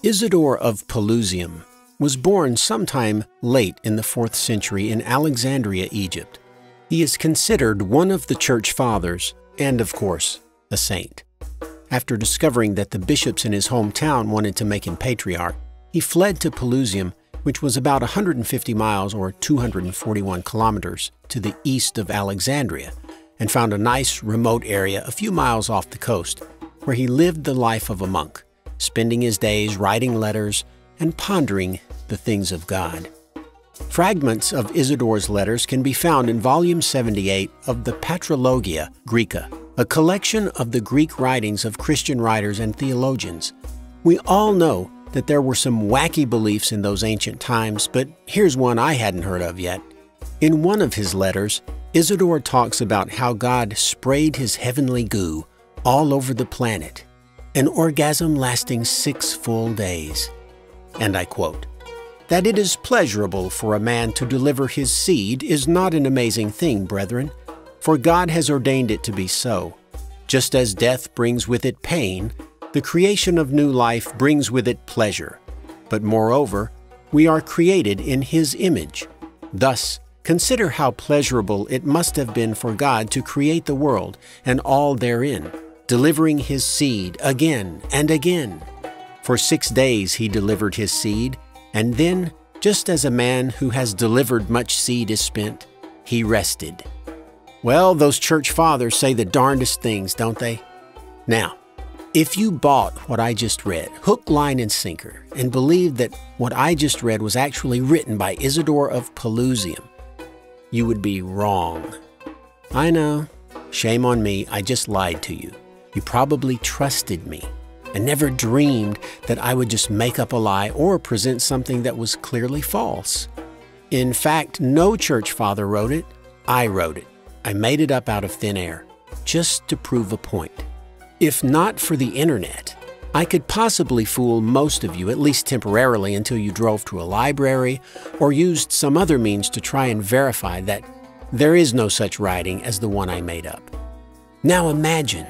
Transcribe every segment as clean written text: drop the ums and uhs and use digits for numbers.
Isidore of Pelusium was born sometime late in the 4th century in Alexandria, Egypt. He is considered one of the Church Fathers and, of course, a saint. After discovering that the bishops in his hometown wanted to make him patriarch, he fled to Pelusium, which was about 150 miles or 241 kilometers to the east of Alexandria, and found a nice remote area a few miles off the coast, where he lived the life of a monk, spending his days writing letters and pondering the things of God. Fragments of Isidore's letters can be found in volume 78 of the Patrologia Graeca, a collection of the Greek writings of Christian writers and theologians. We all know that there were some wacky beliefs in those ancient times, but here's one I hadn't heard of yet. In one of his letters, Isidore talks about how God sprayed his heavenly goo all over the planet, an orgasm lasting 6 full days. And I quote, "That it is pleasurable for a man to deliver his seed is not an amazing thing, brethren, for God has ordained it to be so. Just as death brings with it pain, the creation of new life brings with it pleasure. But moreover, we are created in His image. Thus, consider how pleasurable it must have been for God to create the world and all therein, delivering His seed again and again. For 6 days He delivered His seed, and then, just as a man who has delivered much seed is spent, He rested." Well, those church fathers say the darndest things, don't they? Now, if you bought what I just read, hook, line, and sinker, and believed that what I just read was actually written by Isidore of Pelusium, you would be wrong. I know. Shame on me, I just lied to you. You probably trusted me and never dreamed that I would just make up a lie or present something that was clearly false. In fact, no church father wrote it. I wrote it. I made it up out of thin air, just to prove a point. If not for the internet, I could possibly fool most of you, at least temporarily, until you drove to a library or used some other means to try and verify that there is no such writing as the one I made up. Now imagine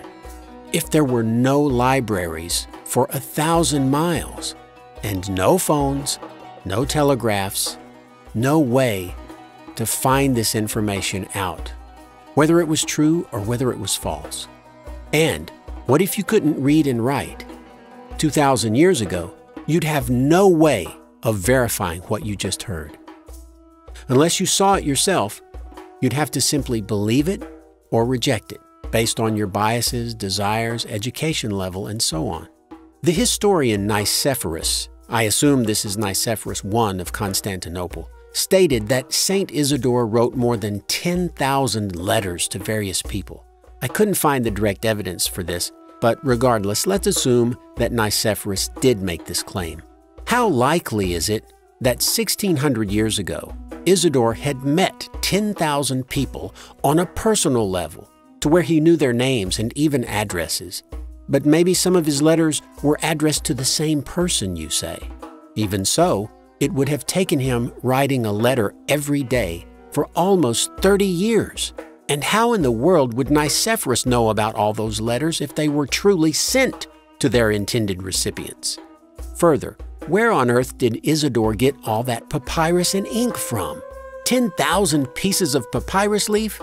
if there were no libraries for 1,000 miles and no phones, no telegraphs, no way to find this information out, whether it was true or whether it was false. And what if you couldn't read and write? 2,000 years ago, you'd have no way of verifying what you just heard. Unless you saw it yourself, you'd have to simply believe it or reject it, based on your biases, desires, education level, and so on. The historian Nicephorus, I assume this is Nicephorus I of Constantinople, stated that Saint Isidore wrote more than 10,000 letters to various people. I couldn't find the direct evidence for this, but regardless, let's assume that Nicephorus did make this claim. How likely is it that 1,600 years ago, Isidore had met 10,000 people on a personal level, to where he knew their names and even addresses? But maybe some of his letters were addressed to the same person, you say. Even so, it would have taken him writing a letter every day for almost 30 years. And how in the world would Nicephorus know about all those letters if they were truly sent to their intended recipients? Further, where on earth did Isidore get all that papyrus and ink from? 10,000 pieces of papyrus leaf?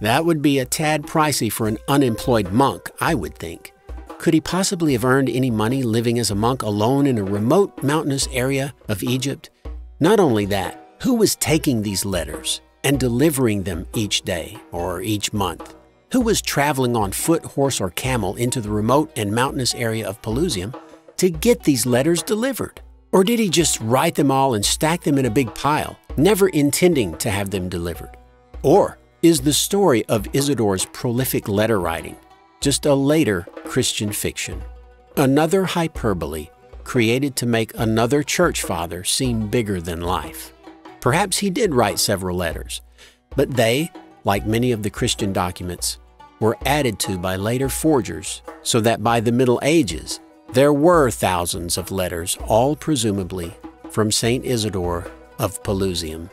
That would be a tad pricey for an unemployed monk, I would think. Could he possibly have earned any money living as a monk alone in a remote mountainous area of Egypt? Not only that, who was taking these letters and delivering them each day or each month? Who was traveling on foot, horse, or camel into the remote and mountainous area of Pelusium to get these letters delivered? Or did he just write them all and stack them in a big pile, never intending to have them delivered? Or is the story of Isidore's prolific letter writing just a later Christian fiction? Another hyperbole created to make another church father seem bigger than life. Perhaps he did write several letters, but they, like many of the Christian documents, were added to by later forgers, so that by the Middle Ages, there were thousands of letters, all presumably from Saint Isidore of Pelusium.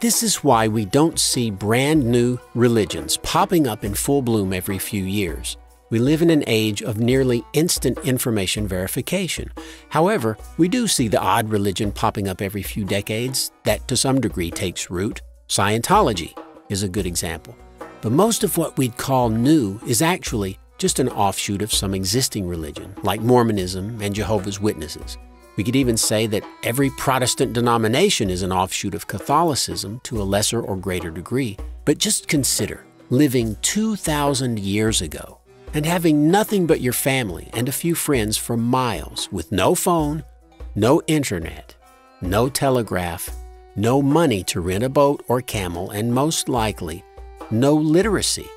This is why we don't see brand new religions popping up in full bloom every few years. We live in an age of nearly instant information verification. However, we do see the odd religion popping up every few decades that to some degree takes root. Scientology is a good example. But most of what we'd call new is actually just an offshoot of some existing religion, like Mormonism and Jehovah's Witnesses. We could even say that every Protestant denomination is an offshoot of Catholicism to a lesser or greater degree. But just consider living 2,000 years ago and having nothing but your family and a few friends for miles with no phone, no internet, no telegraph, no money to rent a boat or camel, and most likely, no literacy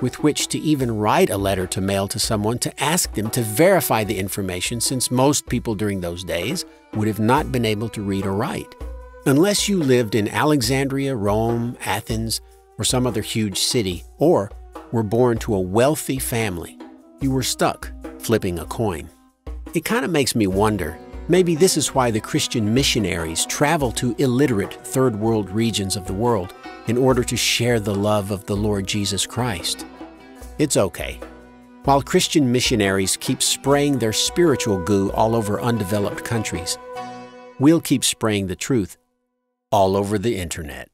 with which to even write a letter to mail to someone to ask them to verify the information, since most people during those days would have not been able to read or write. Unless you lived in Alexandria, Rome, Athens, or some other huge city, or were born to a wealthy family, you were stuck flipping a coin. It kind of makes me wonder, maybe this is why the Christian missionaries travel to illiterate third world regions of the world in order to share the love of the Lord Jesus Christ. It's okay. While Christian missionaries keep spraying their spiritual goo all over undeveloped countries, we'll keep spraying the truth all over the internet.